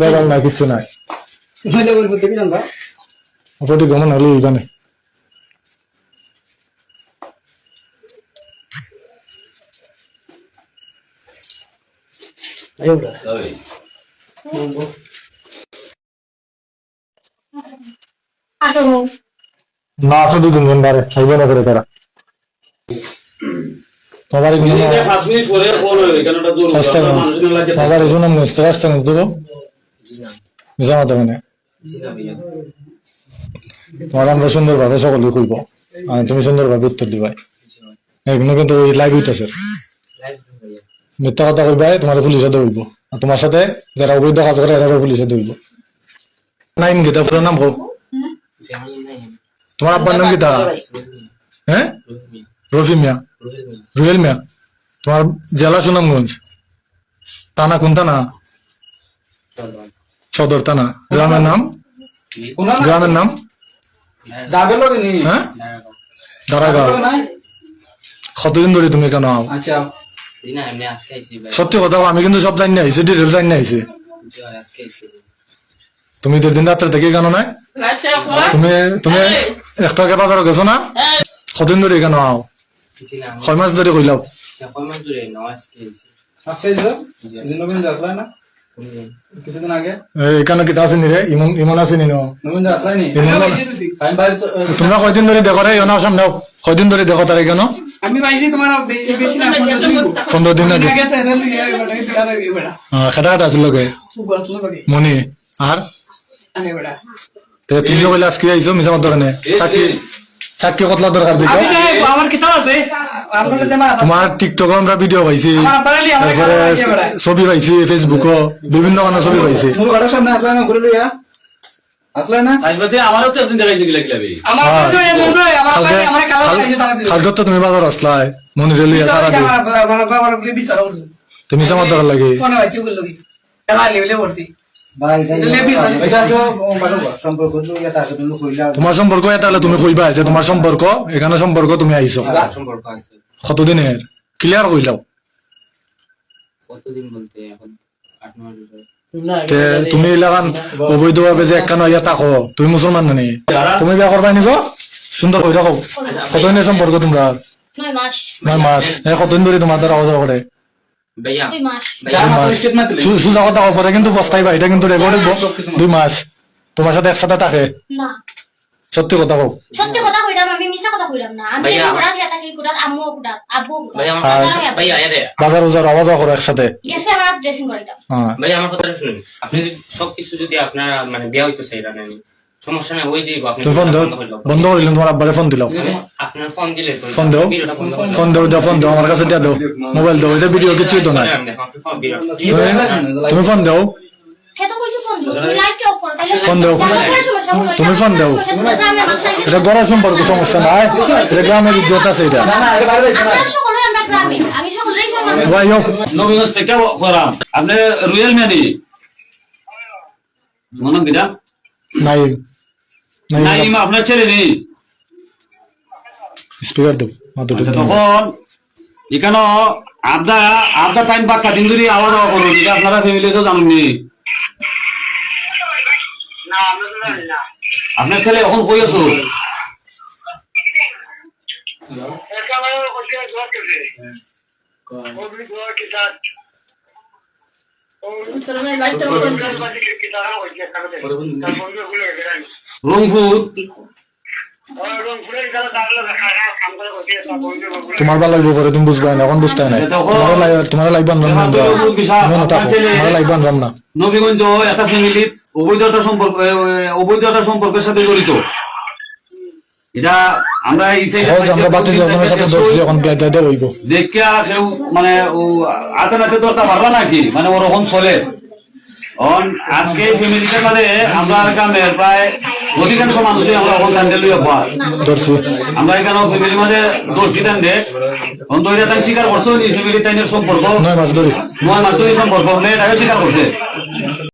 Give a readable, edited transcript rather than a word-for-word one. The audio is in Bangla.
দেওয়াল নাই, কিচ্ছু নাই। ওপরটি গমন হলে এইখানে না আছে 2-3 ঘন্টা খাইবে না করে তারা তোমার এগুলো তোমার এই জন্য চেষ্টা করতে দেবো জানাতে মানে তোমার আমরা সুন্দরভাবে সকলে খুলবো আর তুমি সুন্দরভাবে উত্তর দিবা। এগুলো কিন্তু ওই লাইভ হইতেছে, মিথ্যা কথা কইবাই তোমার পুলিশে ধরবো, আর তোমার সাথে যারা অবৈধ কাজ করে এরা পুলিশে ধরবো। নাইম গীতা পুরো নাম হোক, তোমার আব্বার নাম গীতা? হ্যাঁ, রফি মিয়া, রুয়েল মিয়া। তোমার জেলা সুনামগঞ্জ, থানা কোন থানা? সদর থানা। গ্রামের নাম? গ্রামের নাম হ্যাঁ দারাগাঁও। কতদিন ধরে তুমি কেন আও? সত্যি কথা আমি কিন্তু সব জানি আইছি, ডিটেলস জানি আইছি। তুমি 2 দিন রাত্রে থেকে কেন নাই? তুমি তুমি একটা আগে বাজারে গেছো না? কতদিন ধরে কেন আও? 6 মাস ধরে কইলাও। এখানে কিতা আছে নি রে? ইমন আছে নি? তোমরা কয়দিন ধরে দেখো রে? সামনে কয়দিন ধরে দেখো তার কেন? আমি পাইছি তোমার 15 দিন আগে। খেটা খেটা আছিল মনি আর তুমি কইলে আজকে আইছো মিছা মাত্র দোকানে সাক্ষী কতলা দরকার দেখো। তোমার টিকটক আমরা ভিডিও পাইছি, তারপরে ছবি পাইছি, ফেসবুকও বিভিন্ন ধরনের ছবি পাইছি। কালকে তুমি বাজার আসলাই মন্দিরে লইয়া সারা দিন তুমি মিছা মাত্র দরকার লাগে। তোমার সম্পর্ক তাহলে তুমি কইবা যে তোমার সম্পর্ক এখানে সম্পর্ক তুমি আইছো কতদিনের ক্লিয়ার কইলাও। তুমি এলাকান অবৈধভাবে যে একখান ইয়া থাকো, তুমি মুসলমান নানি, তুমি বিয়া করবাই নিব? সুন্দর কই রাখো। কতদিনের সম্পর্ক তোমরা? 9 মাস। কতদিন ধরে তোমার দ্বারা আওয়াজ করে? সুজা কথা পরে কিন্তু পস্তাইবা, এটা কিন্তু রেকর্ড হইব। 2 মাস তোমার সাথে একসাথে থাকে? সত্যি কথা কও। সত্যি কথা কইরাম, আমি মিছা কথা কইরাম না। আমি ওরা দিয়া থাকি কুড়াল, আম্মু কুড়াল, আব্বু কুড়াল। ভাই আরে বাজার বাজার আওয়াজ করো একসাথে। গেছে আমরা ড্রেসিং করিতাম। হ্যাঁ ভাই আমার কথাটা শুনুন, আপনি সবকিছু যদি আপনারা মানে বিয়া হইতো চাইরা না সমস্যা নাই, ওই যে আপনি বন্ধ করিলেন, তোমার আব্বারে ফোন দিলাও। আপনার ফোন দিলে ফোন দাও, ফোন দাও, ফোন দাও আমার কাছে দিয়া দাও, মোবাইল দাও, এটা ভিডিও কিছুই তো না। তুমি ফোন দাও, ফোন দাও, তুমি ফোন দাও। এটা গড়ার সম্পর্ক, সমস্যা নাই, এটা গ্রামের ইজ্জত আছে। এটা নবীগঞ্জ থেকে আপনি রুয়েল মেয়াদি মনে কিনা নাইম, নাইম আপনার ছেলে নেই? স্পিকার দাও। তখন এখানে আবদা টাইম বাক্কা দিন ধরে আওয়াজ করুন, এটা আপনারা ফ্যামিলি তো জানুননি। আপনার ছেলে এখন কই আছো? রংপুর। তোমার ভালো লাগবে পরে, তুমি বুঝবে না, এখন বুঝতে নাই। তোমার লাইভ বানলাম না, লাইভ বানলাম না। নবীগঞ্জ একটা ফ্যামিলি অবৈধতা সম্পর্কের সাথে জড়িত। এটা আমরা দেখে কেউ মানে আতে নাতে ধরতে পারবা নাকি, মানে ওরকম চলে। আজকে ফ্যামিলিটার মাঝে আমরা গ্রামের প্রায় অধিকাংশ মানুষই আমরা এখন টান্ডে লইয়া আমরা এখানে ফ্যামিলির মাঝে দর্শি টান্ডে দৈরা তাই স্বীকার করছো ফ্যামিলি টাইনের সম্পর্ক 9 মাস ধরে সম্পর্ক এটাকে স্বীকার করছে।